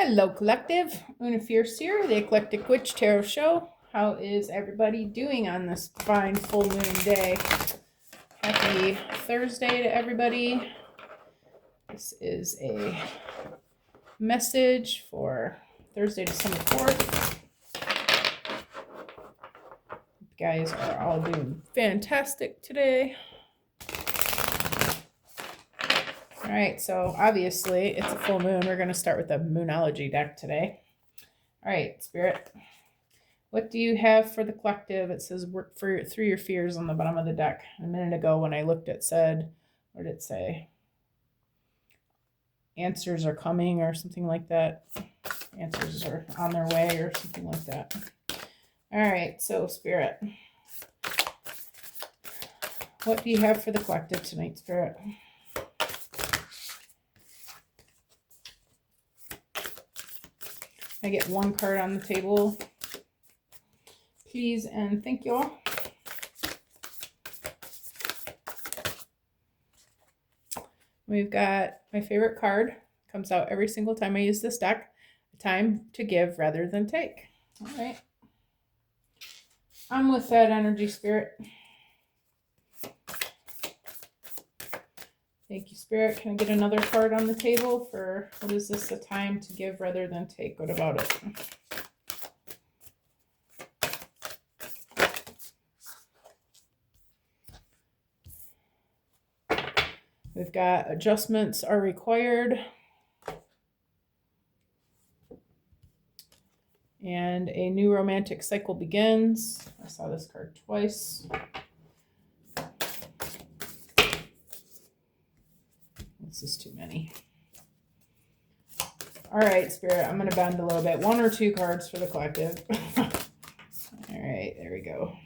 Hello, Collective. Una Fierce here, the Eclectic Witch Tarot Show. How is everybody doing on this fine full moon day? Happy Thursday to everybody. This is a message for Thursday, December 4th. You guys are all doing fantastic today. All right, so obviously it's a full moon. We're going to start with the Moonology deck today. All right, Spirit. What do you have for the collective? It says work through your fears on the bottom of the deck. A minute ago when I looked, it said, what did it say? Answers are coming or something like that. Answers are on their way or something like that. All right, so Spirit. What do you have for the collective tonight, Spirit? I get one card on the table. Please and thank you all. We've got my favorite card. Comes out every single time I use this deck. Time to give rather than take. All right. I'm with that energy, Spirit. Thank you, Spirit. Can I get another card on the table for, what is this, a time to give rather than take? What about it? We've got adjustments are required. And a new romantic cycle begins. I saw this card twice. This is too many. All right, Spirit, I'm going to bend a little bit. One or two cards for the collective. All right, there we go.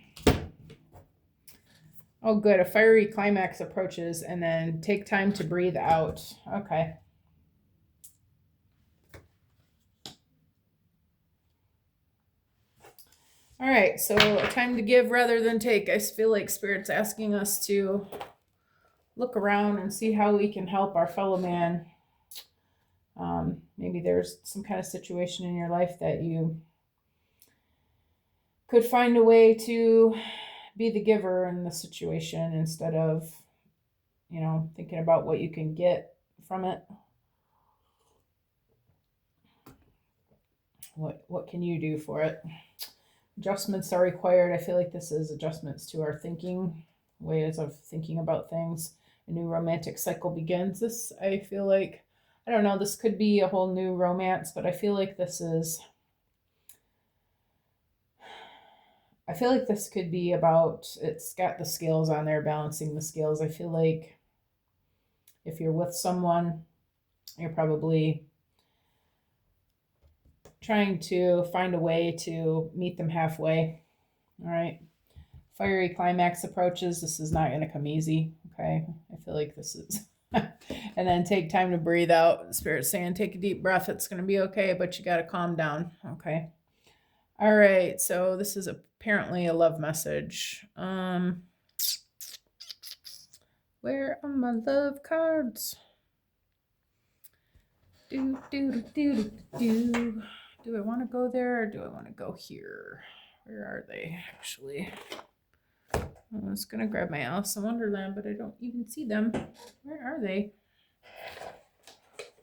Oh, good. A fiery climax approaches, and then take time to breathe out. Okay. All right, so a time to give rather than take. I feel like Spirit's asking us to look around and see how we can help our fellow man. Maybe there's some kind of situation in your life that you could find a way to be the giver in the situation instead of, thinking about what you can get from it. What can you do for it? Adjustments are required. I feel like this is adjustments to our thinking, ways of thinking about things. A new romantic cycle begins. This, I feel like, I don't know, this could be a whole new romance, but I feel like this could be about, it's got the scales on there, balancing the scales. I feel like if you're with someone, you're probably trying to find a way to meet them halfway. All right. Fiery climax approaches. This is not going to come easy. Okay. I feel like this is. And then take time to breathe out. Spirit saying, take a deep breath. It's going to be okay, but you got to calm down. Okay. All right. So this is apparently a love message. Where are my love cards? Do I want to go there or do I want to go here? Where are they actually? I was going to grab my Alice in Wonderland, but I don't even see them. Where are they?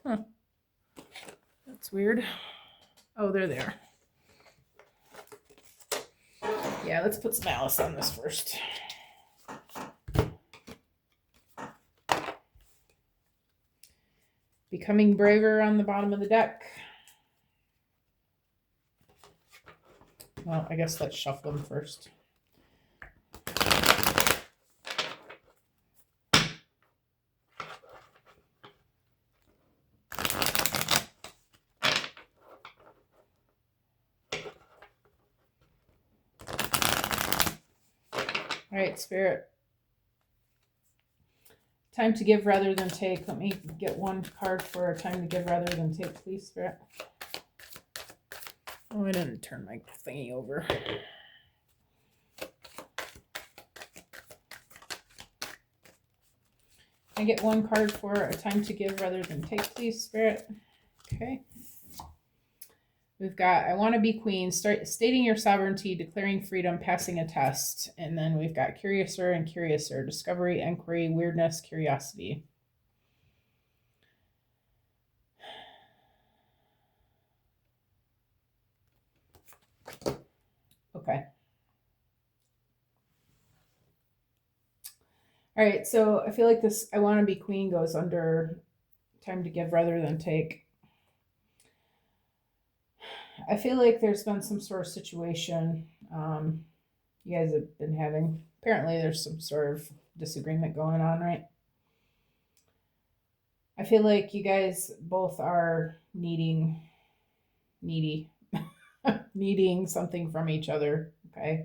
Huh. That's weird. Oh, they're there. Yeah, let's put some Alice on this first. Becoming braver on the bottom of the deck. Well, I guess let's shuffle them first. All right, Spirit. Time to give rather than take. Let me get one card for a time to give rather than take, please, Spirit. Oh, I didn't turn my thingy over. I get one card for a time to give rather than take, please, Spirit. Okay. We've got I want to be queen, start stating your sovereignty, declaring freedom, passing a test. And then we've got curiouser and curiouser, discovery, inquiry, weirdness, curiosity. Okay. All right, so I feel like this I want to be queen goes under time to give rather than take. I feel like there's been some sort of situation you guys have been having. Apparently, there's some sort of disagreement going on, right? I feel like you guys both are needy, needing something from each other, okay?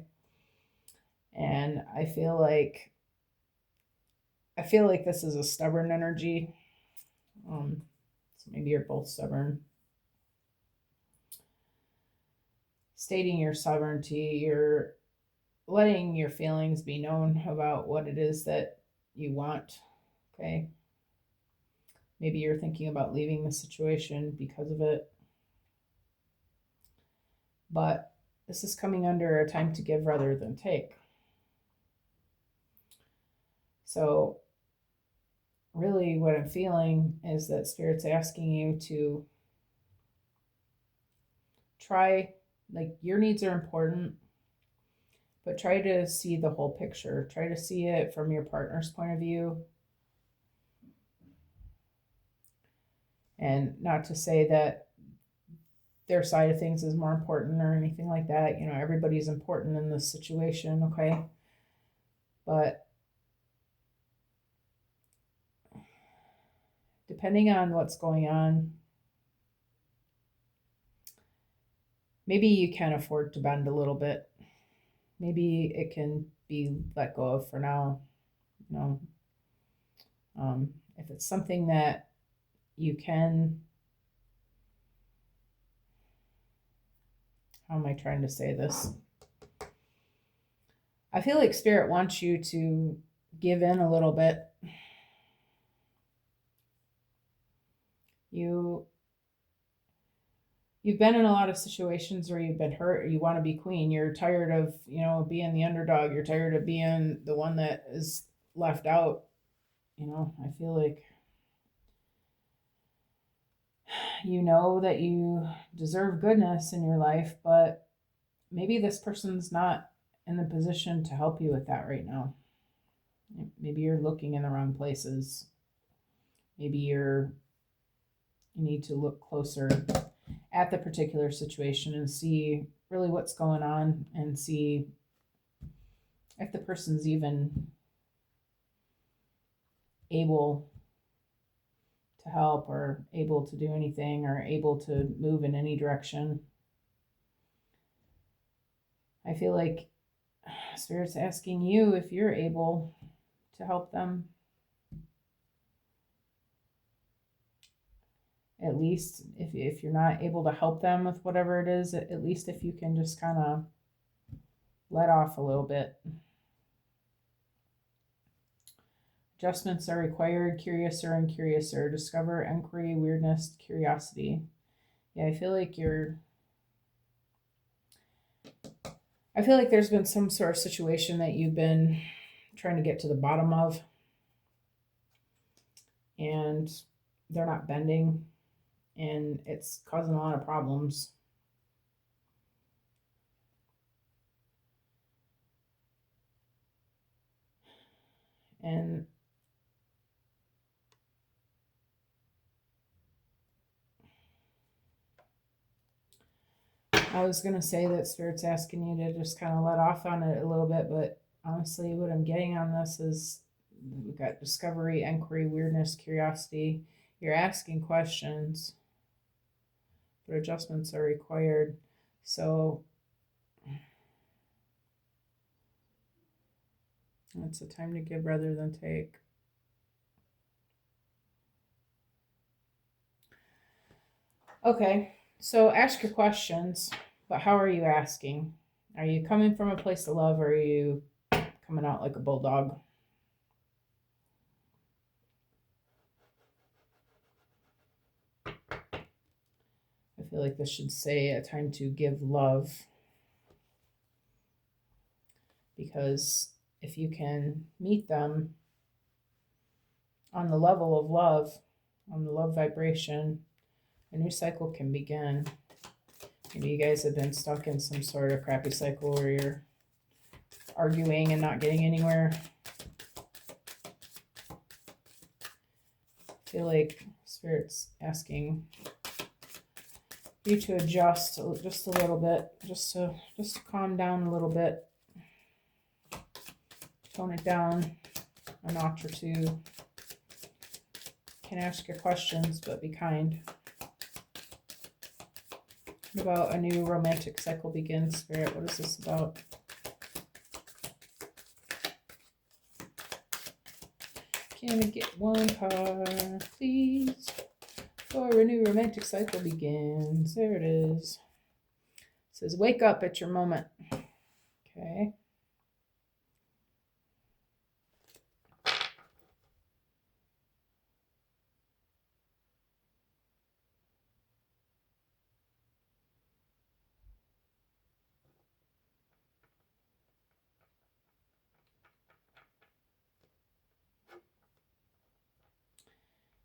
And I feel like this is a stubborn energy. So maybe you're both stubborn. Stating your sovereignty, you're letting your feelings be known about what it is that you want, okay? Maybe you're thinking about leaving the situation because of it. But this is coming under a time to give rather than take. So, really, what I'm feeling is that Spirit's asking you to try, like, your needs are important, but try to see the whole picture. Try to see it from your partner's point of view. And not to say that their side of things is more important or anything like that. You know, everybody's important in this situation, okay? But depending on what's going on, maybe you can afford to bend a little bit. Maybe it can be let go of for now. You know, if it's something that you can, how am I trying to say this? I feel like Spirit wants you to give in a little bit. You've been in a lot of situations where you've been hurt, or you want to be queen. You're tired of, being the underdog. You're tired of being the one that is left out. I feel like you know that you deserve goodness in your life, but maybe this person's not in the position to help you with that right now. Maybe you're looking in the wrong places. Maybe you need to look closer at the particular situation and see really what's going on and see if the person's even able to help or able to do anything or able to move in any direction. I feel like Spirit's asking you if you're able to help them. At least if you're not able to help them with whatever it is, at least if you can just kind of let off a little bit. Adjustments are required, curiouser and curiouser, discover, inquiry, weirdness, curiosity. Yeah, I feel like there's been some sort of situation that you've been trying to get to the bottom of, and they're not bending, and it's causing a lot of problems. And I was going to say that Spirit's asking you to just kind of let off on it a little bit, but honestly, what I'm getting on this is we've got discovery, inquiry, weirdness, curiosity. You're asking questions, but adjustments are required. So it's a time to give rather than take. Okay, so ask your questions, but how are you asking? Are you coming from a place of love, or are you coming out like a bulldog? I feel like this should say a time to give love, because if you can meet them on the level of love, on the love vibration, a new cycle can begin. Maybe you guys have been stuck in some sort of crappy cycle where you're arguing and not getting anywhere. I feel like Spirit's asking you to adjust just a little bit, just to calm down a little bit, tone it down a notch or two. You can ask your questions, but be kind. What about a new romantic cycle begins, Spirit? What is this about? Can I get one card, please? For a new romantic cycle begins. There it is. It says, wake up at your moment. Okay.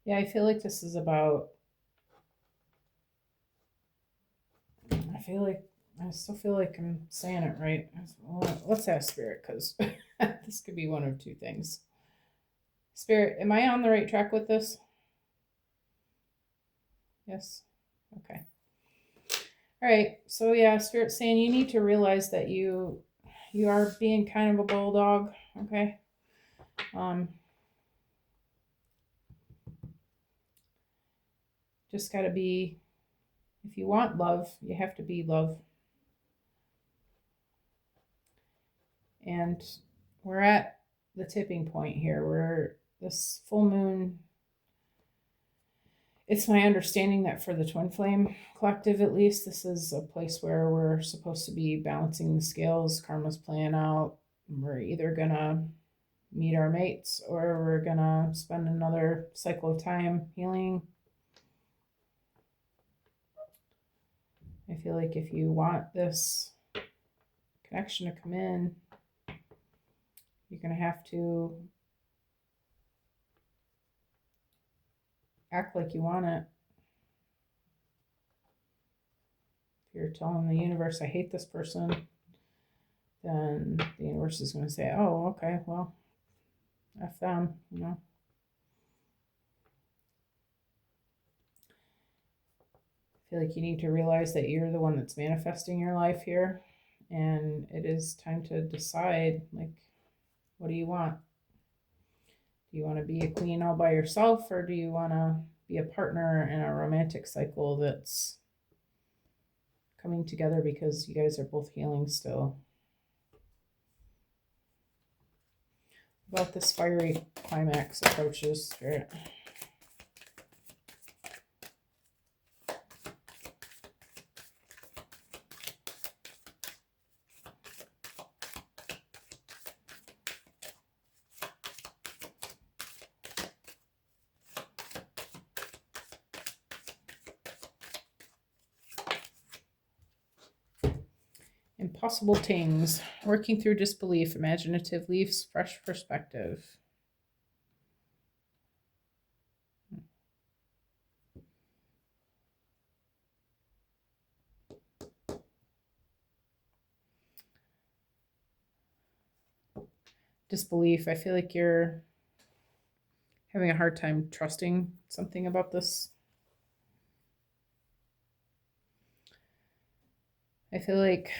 Yeah, I feel like this is about, I still feel like I'm saying it right. Well, let's ask Spirit, because this could be one of two things. Spirit, am I on the right track with this? Yes? Okay. All right. So yeah, Spirit's saying you need to realize that you are being kind of a bulldog, okay? Just got to be, if you want love, you have to be love. And we're at the tipping point here where this full moon, it's my understanding that for the Twin Flame Collective, at least, this is a place where we're supposed to be balancing the scales. Karma's playing out. We're either going to meet our mates or we're going to spend another cycle of time healing. I feel like if you want this connection to come in, you're going to have to act like you want it. If you're telling the universe, I hate this person, then the universe is going to say, oh, okay, well, F them, you know. I feel like you need to realize that you're the one that's manifesting your life here, and it is time to decide, like, what do you want? Do you want to be a queen all by yourself, or do you want to be a partner in a romantic cycle that's coming together because you guys are both healing still? About this fiery climax approaches, Spirit. Impossible things, working through disbelief, imaginative leaves, fresh perspective. Disbelief, I feel like you're having a hard time trusting something about this. I feel like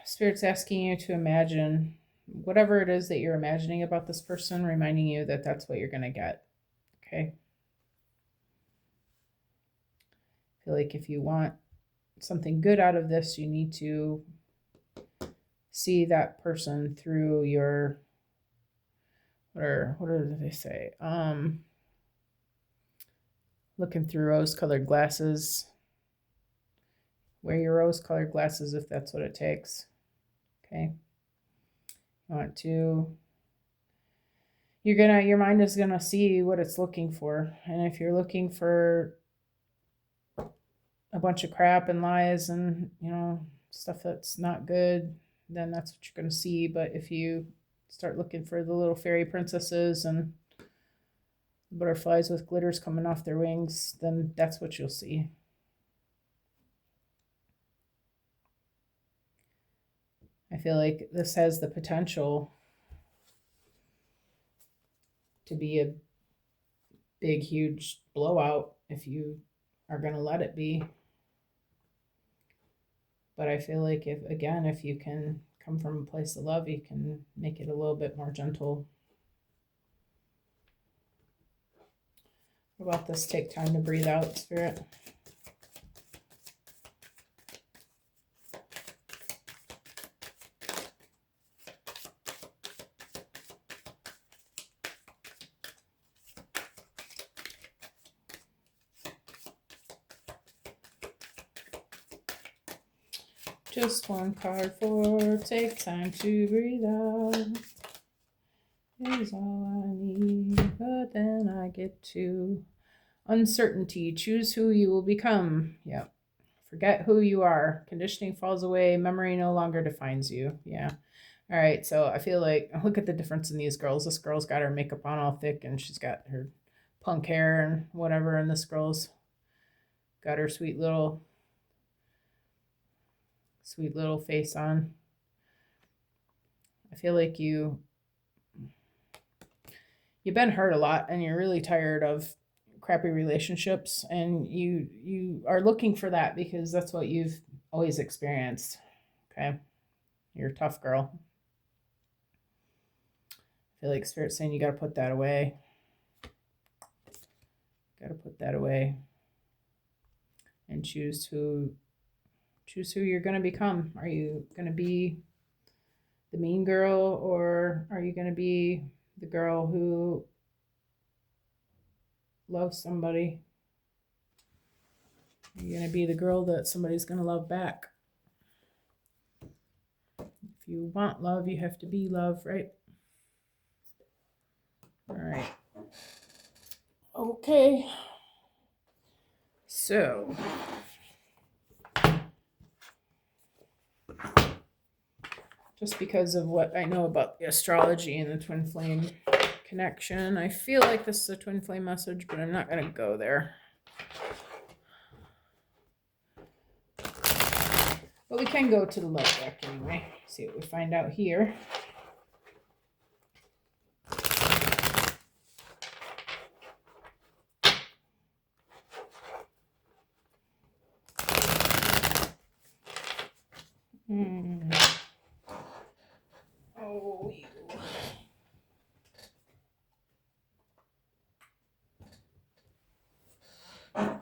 Spirit's asking you to imagine whatever it is that you're imagining about this person, reminding you that that's what you're going to get. Okay. I feel like if you want something good out of this, you need to see that person through your, what did they say? Looking through rose-colored glasses. Wear your rose-colored glasses if that's what it takes. Okay. You want to, your mind is gonna see what it's looking for. And if you're looking for a bunch of crap and lies and, stuff that's not good, then that's what you're going to see. But if you start looking for the little fairy princesses and butterflies with glitters coming off their wings, then that's what you'll see. I feel like this has the potential to be a big, huge blowout if you are going to let it be. But I feel like if you can come from a place of love, you can make it a little bit more gentle. What about this? Take time to breathe out, Spirit. Just one card for take time to breathe out is all I need, but then I get to uncertainty. Choose who you will become. Yep. Forget who you are. Conditioning falls away. Memory no longer defines you. Yeah. All right. So I feel like, look at the difference in these girls. This girl's got her makeup on all thick and she's got her punk hair and whatever. And this girl's got her sweet little face on. I feel like you've been hurt a lot and you're really tired of crappy relationships, and you are looking for that because that's what you've always experienced. Okay. You're a tough girl. I feel like Spirit's saying you got to put that away. Got to put that away and choose who you're going to become. Are you going to be the mean girl, or are you going to be the girl who loves somebody? Are you going to be the girl that somebody's going to love back? If you want love, you have to be love, right? All right. Okay. So just because of what I know about the astrology and the twin flame connection, I feel like this is a twin flame message, but I'm not going to go there. But we can go to the love deck anyway. See what we find out here. Oh, you. All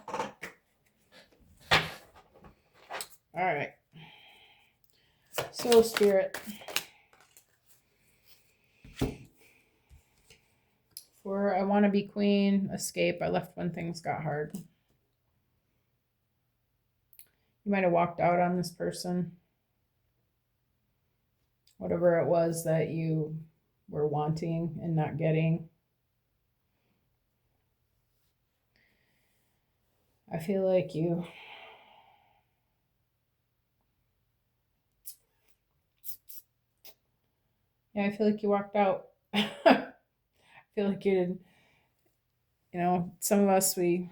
right. So, Spirit, for I want to be queen, escape. I left when things got hard. You might have walked out on this person. Whatever it was that you were wanting and not getting. I feel like you I feel like you walked out. I feel like you did. Some of us, we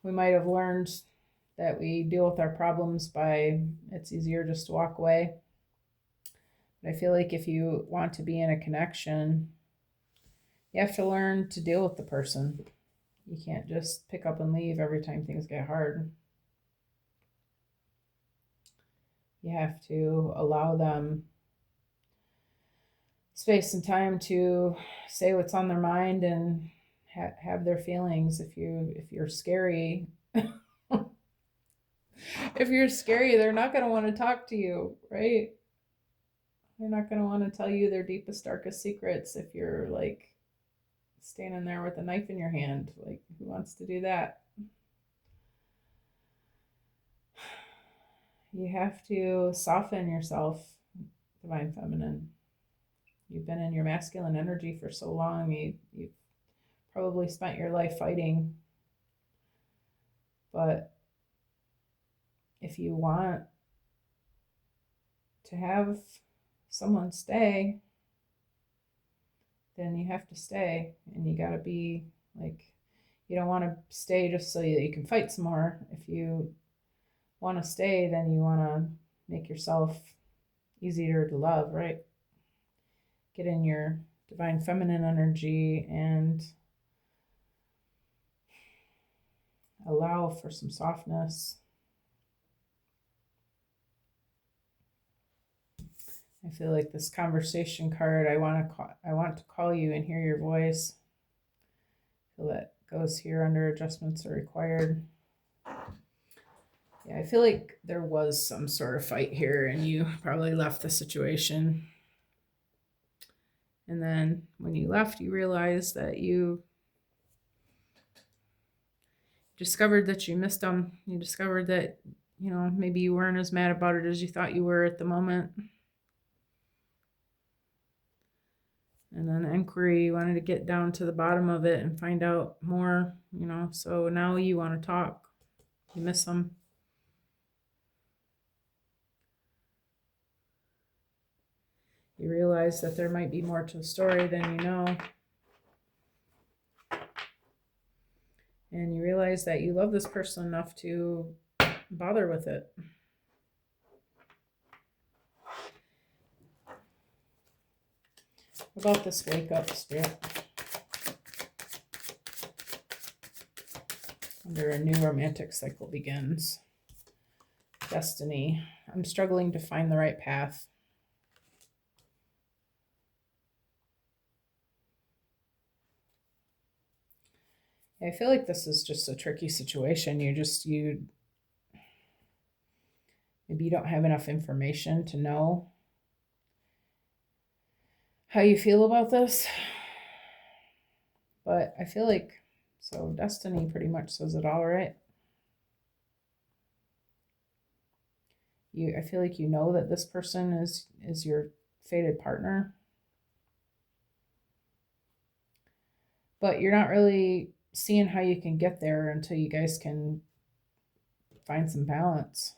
might have learned that we deal with our problems by, it's easier just to walk away. But I feel like if you want to be in a connection, you have to learn to deal with the person. You can't just pick up and leave every time things get hard. You have to allow them space and time to say what's on their mind and have their feelings. If you're scary, if you're scary, they're not going to want to talk to you, right? They're not going to want to tell you their deepest, darkest secrets if you're like standing there with a knife in your hand. Like, who wants to do that? You have to soften yourself, Divine Feminine. You've been in your masculine energy for so long. You've probably spent your life fighting But if you want to have someone stay, then you have to stay. And you got to be like, you don't want to stay just so that you can fight some more. If you want to stay, then you want to make yourself easier to love, right? Get in your divine feminine energy and allow for some softness. I feel like this conversation card, I want to call you and hear your voice. I feel that goes here under adjustments are required. Yeah, I feel like there was some sort of fight here and you probably left the situation. And then when you left, you realized that you discovered that you missed them. You discovered that, maybe you weren't as mad about it as you thought you were at the moment. And then inquiry, you wanted to get down to the bottom of it and find out more, so now you want to talk. You miss them. You realize that there might be more to the story than you know. And you realize that you love this person enough to bother with it. What about this wake up, Spirit? Under a new romantic cycle begins. Destiny. I'm struggling to find the right path. I feel like this is just a tricky situation. Maybe you don't have enough information to know how you feel about this. But I feel like, so destiny pretty much says it all, right? I feel like you know that this person is your fated partner. But you're not really seeing how you can get there until you guys can find some balance.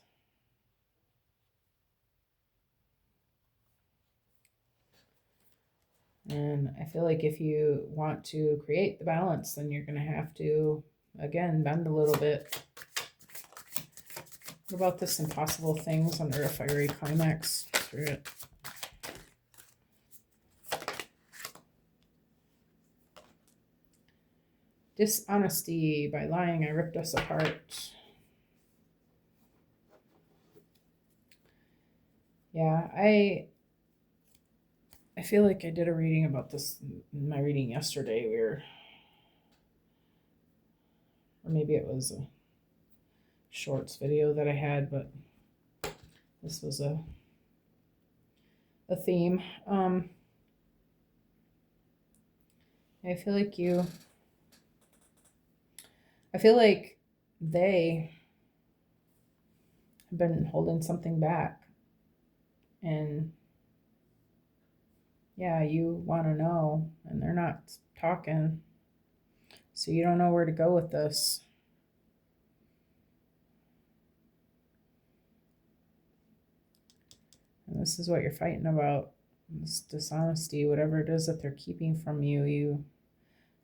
And I feel like if you want to create the balance, then you're going to have to, again, bend a little bit. What about this impossible things under a fiery climax? Through it. Dishonesty. By lying, I ripped us apart. Yeah, I feel like I did a reading about this in my reading yesterday. Or maybe it was a shorts video that I had, but this was a theme. I feel like they have been holding something back, and yeah, you want to know, and they're not talking, so you don't know where to go with this. And this is what you're fighting about, this dishonesty, whatever it is that they're keeping from you.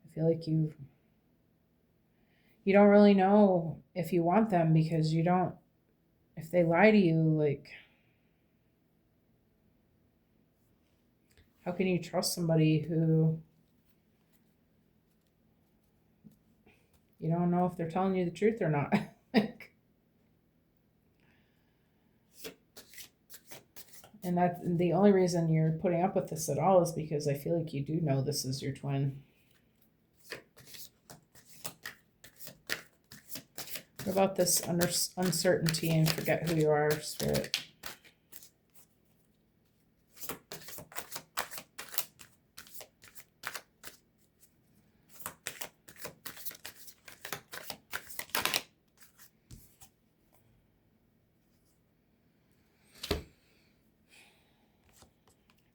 I feel like you don't really know if you want them, because if they lie to you, like, how can you trust somebody who you don't know if they're telling you the truth or not? And that's the only reason you're putting up with this at all, is because I feel like you do know this is your twin. What about this uncertainty and forget who you are, Spirit?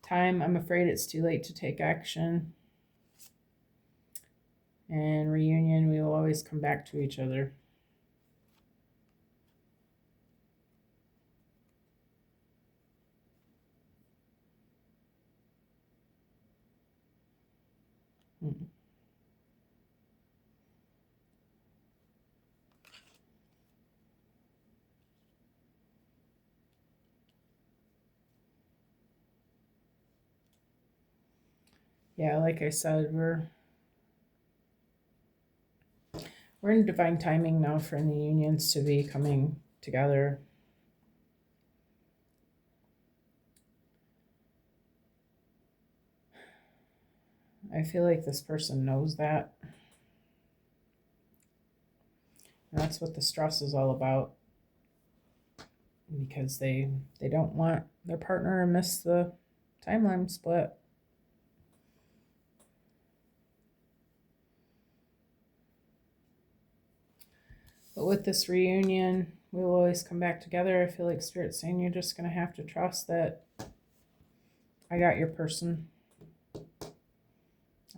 Time, I'm afraid it's too late to take action. And reunion, we will always come back to each other. Yeah, like I said, we're in divine timing now for the unions to be coming together. I feel like this person knows that. And that's what the stress is all about. Because they don't want their partner to miss the timeline split. But with this reunion, we will always come back together. I feel like Spirit's saying you're just going to have to trust that I got your person.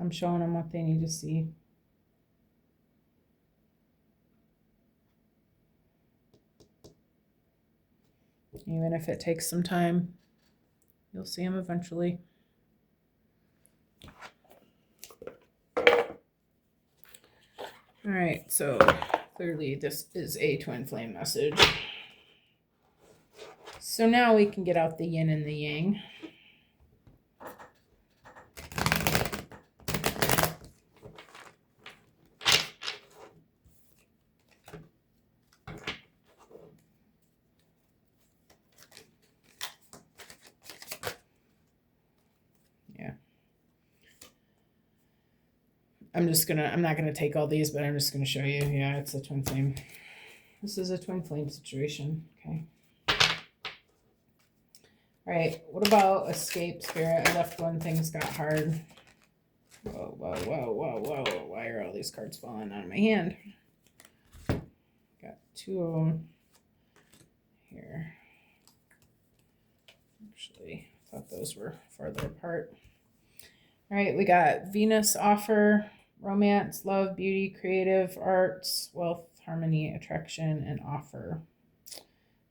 I'm showing them what they need to see. Even if it takes some time, you'll see them eventually. All right, so clearly this is a twin flame message. So now we can get out the yin and the yang. Yeah. I'm not gonna take all these, but I'm just gonna show you. Yeah, it's a twin flame. This is a twin flame situation. Okay. All right, what about escape, Spirit? I left when things got hard. Whoa, whoa, whoa, whoa, whoa. Why are all these cards falling out of my hand? Got two of them here. Actually, I thought those were farther apart. All right, we got Venus offer, romance, love, beauty, creative, arts, wealth, harmony, attraction, and offer.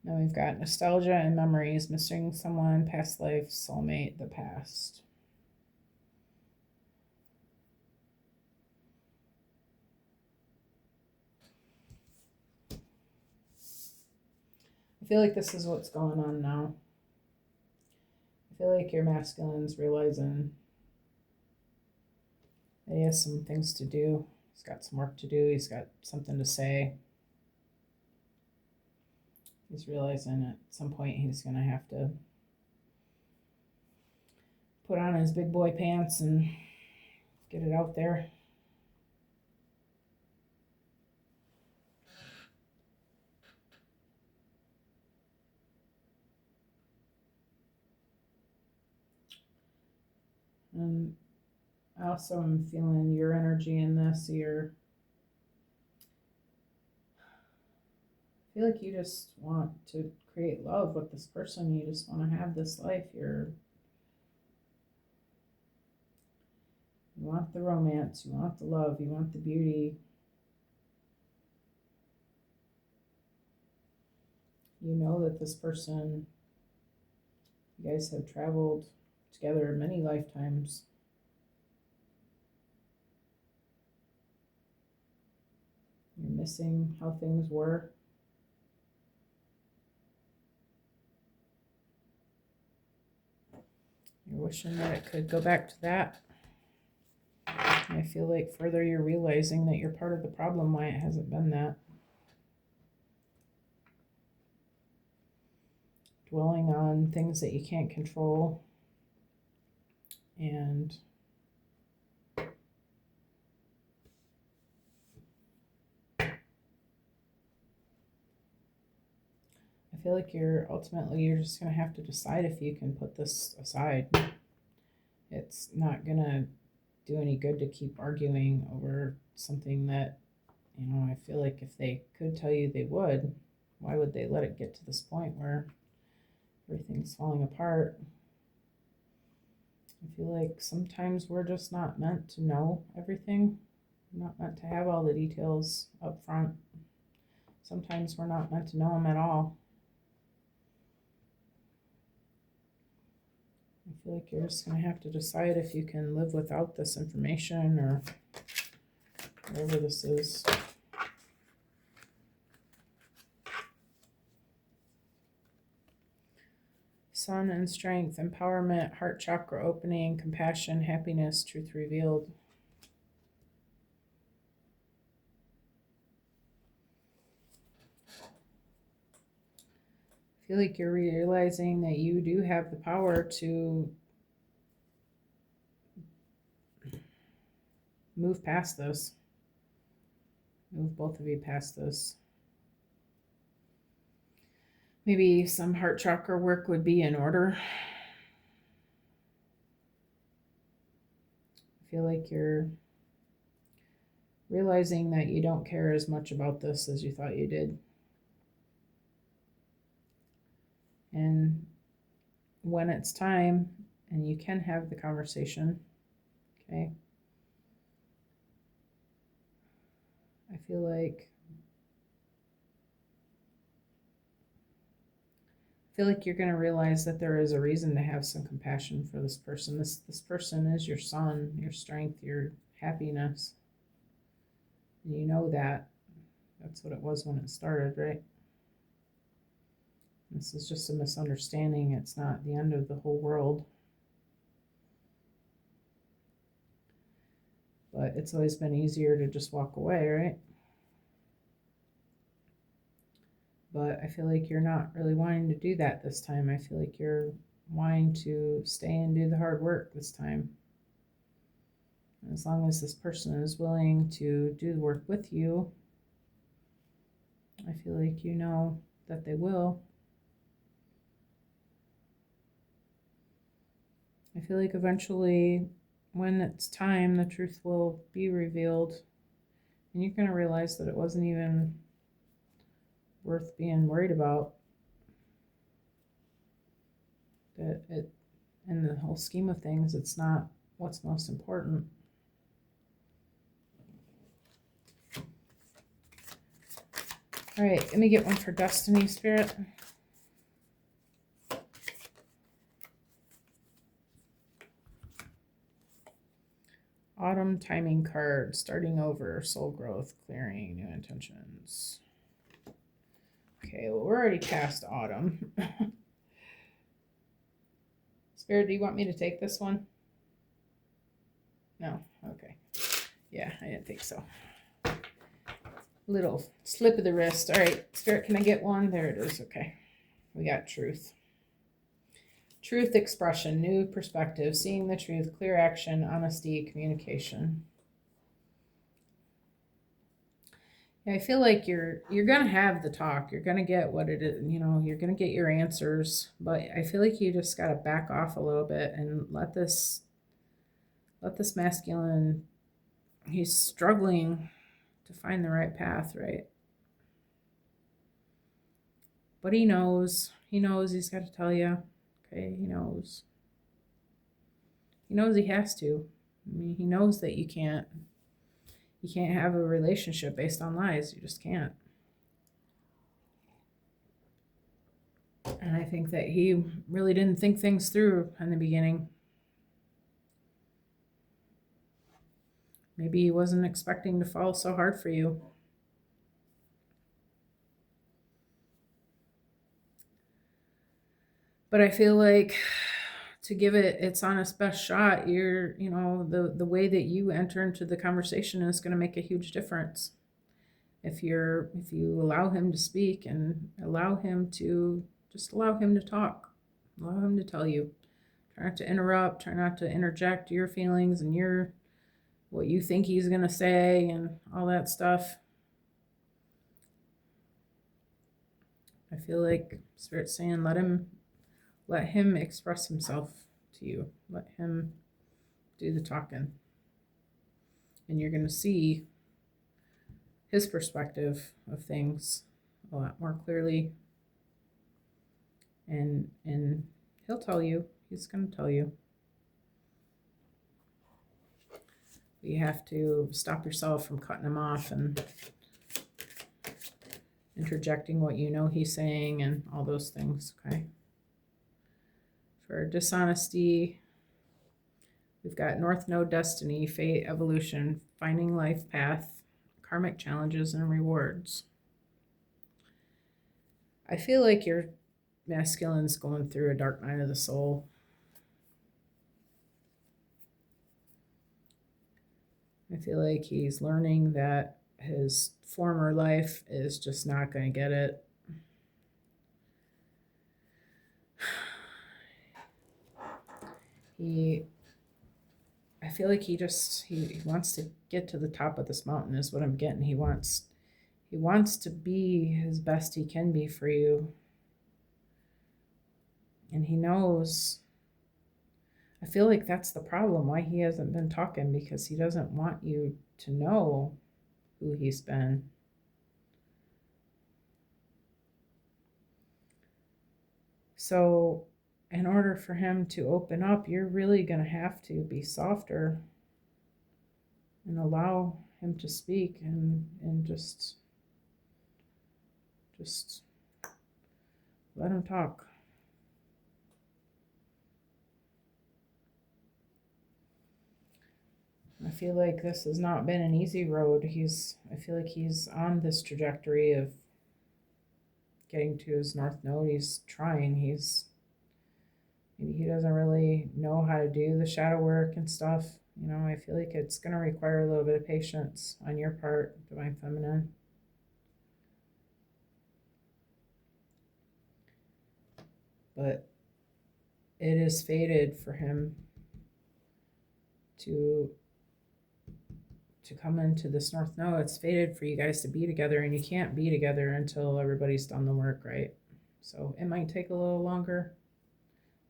Then we've got nostalgia and memories, missing someone, past life, soulmate, the past. I feel like this is what's going on now. I feel like your masculine's realizing that he has some things to do. He's got some work to do. He's got something to say. He's realizing at some point he's going to have to put on his big boy pants and get it out there. And I also am feeling your energy in this. I feel like you just want to create love with this person. You just want to have this life. You want the romance. You want the love. You want the beauty. You know that this person, you guys have traveled together many lifetimes. You're missing how things were. You're wishing that it could go back to that. And I feel like further you're realizing that you're part of the problem, why it hasn't been that. Dwelling on things that you can't control. And I feel like you're just going to have to decide if you can put this aside. It's not going to do any good to keep arguing over something that, I feel like if they could tell you they would, why would they let it get to this point where everything's falling apart? I feel like sometimes we're just not meant to know everything. We're not meant to have all the details up front. Sometimes we're not meant to know them at all. I feel like you're just going to have to decide if you can live without this information or whatever this is. sun and strength, empowerment, heart chakra opening, compassion, happiness, truth revealed. I feel like you're realizing that you do have the power to move past this. Move both of you past this. Maybe some heart chakra work would be in order. I feel like you're realizing that you don't care as much about this as you thought you did. And when it's time, and you can have the conversation, okay? I feel like you're going to realize that there is a reason to have some compassion for this person. This person is your sun, your strength, your happiness. And you know that. That's what it was when it started, right? This is just a misunderstanding. It's not the end of the whole world. But it's always been easier to just walk away, right? But I feel like you're not really wanting to do that this time. I feel like you're wanting to stay and do the hard work this time. As long as this person is willing to do the work with you, I feel like you know that they will. I feel like eventually, when it's time, the truth will be revealed. And you're going to realize that it wasn't even worth being worried about. That it, in the whole scheme of things, it's not what's most important. All right, let me get one for Destiny, Spirit. Autumn timing card, starting over, soul growth, clearing, new intentions. Okay, well, we're already past autumn. Spirit, do you want me to take this one? No? Okay. Yeah, I didn't think so. Little slip of the wrist. All right, Spirit, can I get one? There it is. Okay. We got truth. Truth expression, new perspective, seeing the truth, clear action, honesty, communication. Yeah, I feel like you're gonna have the talk. You're gonna get what it is, you're gonna get your answers, but I feel like you just gotta back off a little bit and let this masculine, he's struggling to find the right path, right? But he knows he's got to tell you. Okay, he knows he has to. I mean, he knows that you can't have a relationship based on lies. You just can't. And I think that he really didn't think things through in the beginning. Maybe he wasn't expecting to fall so hard for you. But I feel like to give it its honest best shot, the way that you enter into the conversation is going to make a huge difference. If you allow him to speak and allow him to talk, allow him to tell you. Try not to interrupt, try not to interject your feelings and what you think he's going to say and all that stuff. I feel like Spirit's saying let him express himself to you. Let him do the talking. And you're going to see his perspective of things a lot more clearly. And he'll tell you. He's going to tell you. You have to stop yourself from cutting him off and interjecting what you know he's saying and all those things, okay? For dishonesty, we've got North Node destiny, fate, evolution, finding life path, karmic challenges, and rewards. I feel like you're masculine's going through a dark night of the soul. I feel like he's learning that his former life is just not going to get it. I feel like he wants to get to the top of this mountain is what I'm getting. He wants to be as best he can be for you. And he knows, I feel like that's the problem, why he hasn't been talking, because he doesn't want you to know who he's been. So in order for him to open up, you're really going to have to be softer and allow him to speak and just let him talk. I feel like this has not been an easy road. I feel like he's on this trajectory of getting to his North Node. He's trying. Maybe he doesn't really know how to do the shadow work and stuff. I feel like it's going to require a little bit of patience on your part, Divine Feminine. But it is fated for him to come into this North Node. It's fated for you guys to be together, and you can't be together until everybody's done the work, right? So it might take a little longer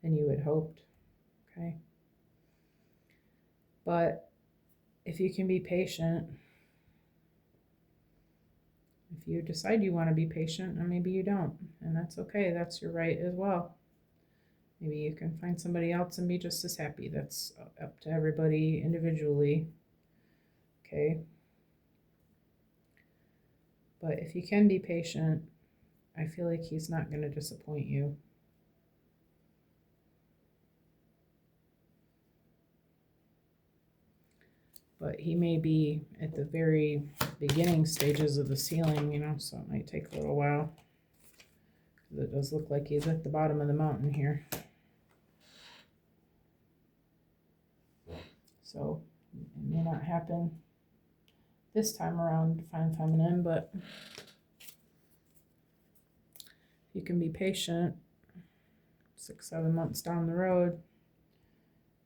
than you had hoped, okay? But if you can be patient, if you decide you want to be patient, and maybe you don't, and that's okay, that's your right as well. Maybe you can find somebody else and be just as happy. That's up to everybody individually, okay? But if you can be patient, I feel like he's not going to disappoint you. But he may be at the very beginning stages of the ceiling, so it might take a little while. Because it does look like he's at the bottom of the mountain here. So it may not happen this time around, Divine Feminine, but you can be patient 6-7 months down the road.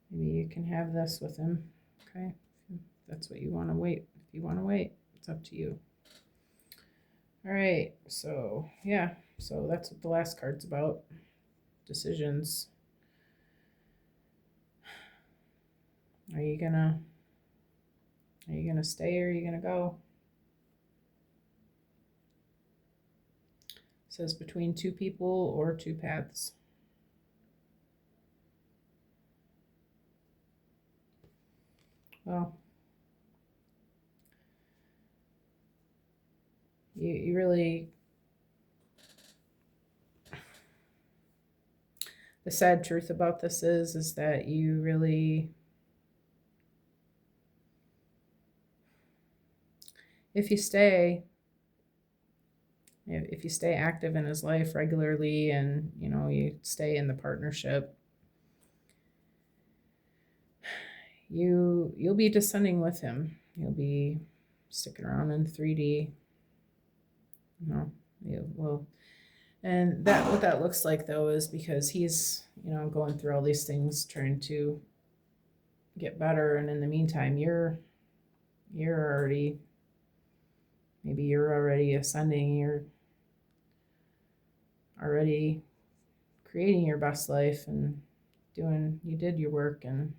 Maybe you can have this with him, okay? If that's what you want to wait. If you want to wait, it's up to you. All right, so yeah, so that's what the last card's about. Decisions. Are you gonna stay or are you gonna go? It says between two people or two paths. Well, you really, the sad truth about this is that you really, if you stay active in his life regularly and you stay in the partnership, you'll be descending with him. You'll be sticking around in 3D. You will. And what that looks like though is because he's going through all these things trying to get better, and in the meantime you're already ascending, you're already creating your best life and you did your work, and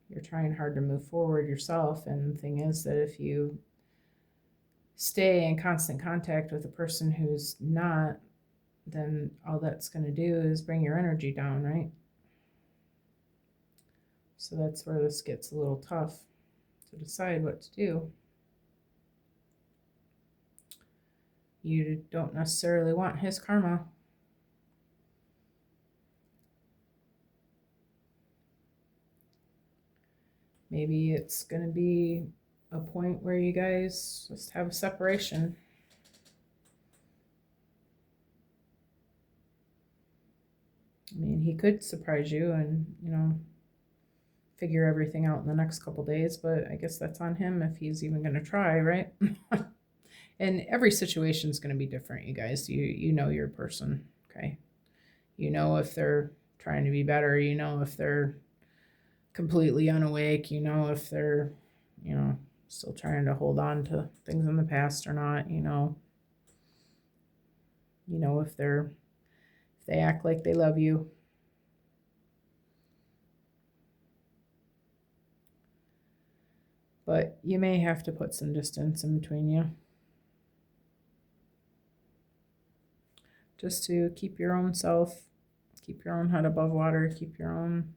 you're trying hard to move forward yourself. And the thing is that if you stay in constant contact with a person who's not, then all that's going to do is bring your energy down, right? So that's where this gets a little tough to decide what to do. You don't necessarily want his karma. Maybe it's going to be a point where you guys just have a separation. I mean, he could surprise you and, you know, figure everything out in the next couple days, but I guess that's on him if he's even going to try, right? And every situation is going to be different, you guys. You know your person, okay? You know if they're trying to be better, you know if they're completely unawake, you know if they're, you know, still trying to hold on to things in the past or not, you know. You know if they act like they love you. But you may have to put some distance in between you. Just to keep your own self, keep your own head above water, keep your own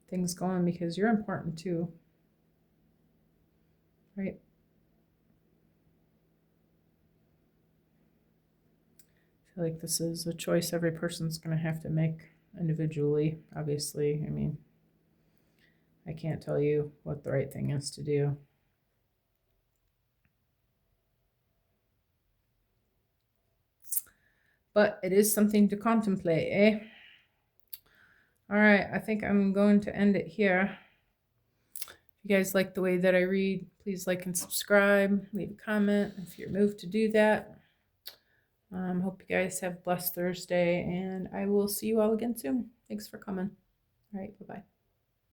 things going, because you're important too. Right? I feel like this is a choice every person's going to have to make individually, obviously. I mean, I can't tell you what the right thing is to do. But it is something to contemplate, eh? All right, I think I'm going to end it here. If you guys like the way that I read, please like and subscribe, leave a comment if you're moved to do that. Hope you guys have a blessed Thursday, and I will see you all again soon. Thanks for coming. All right, bye-bye.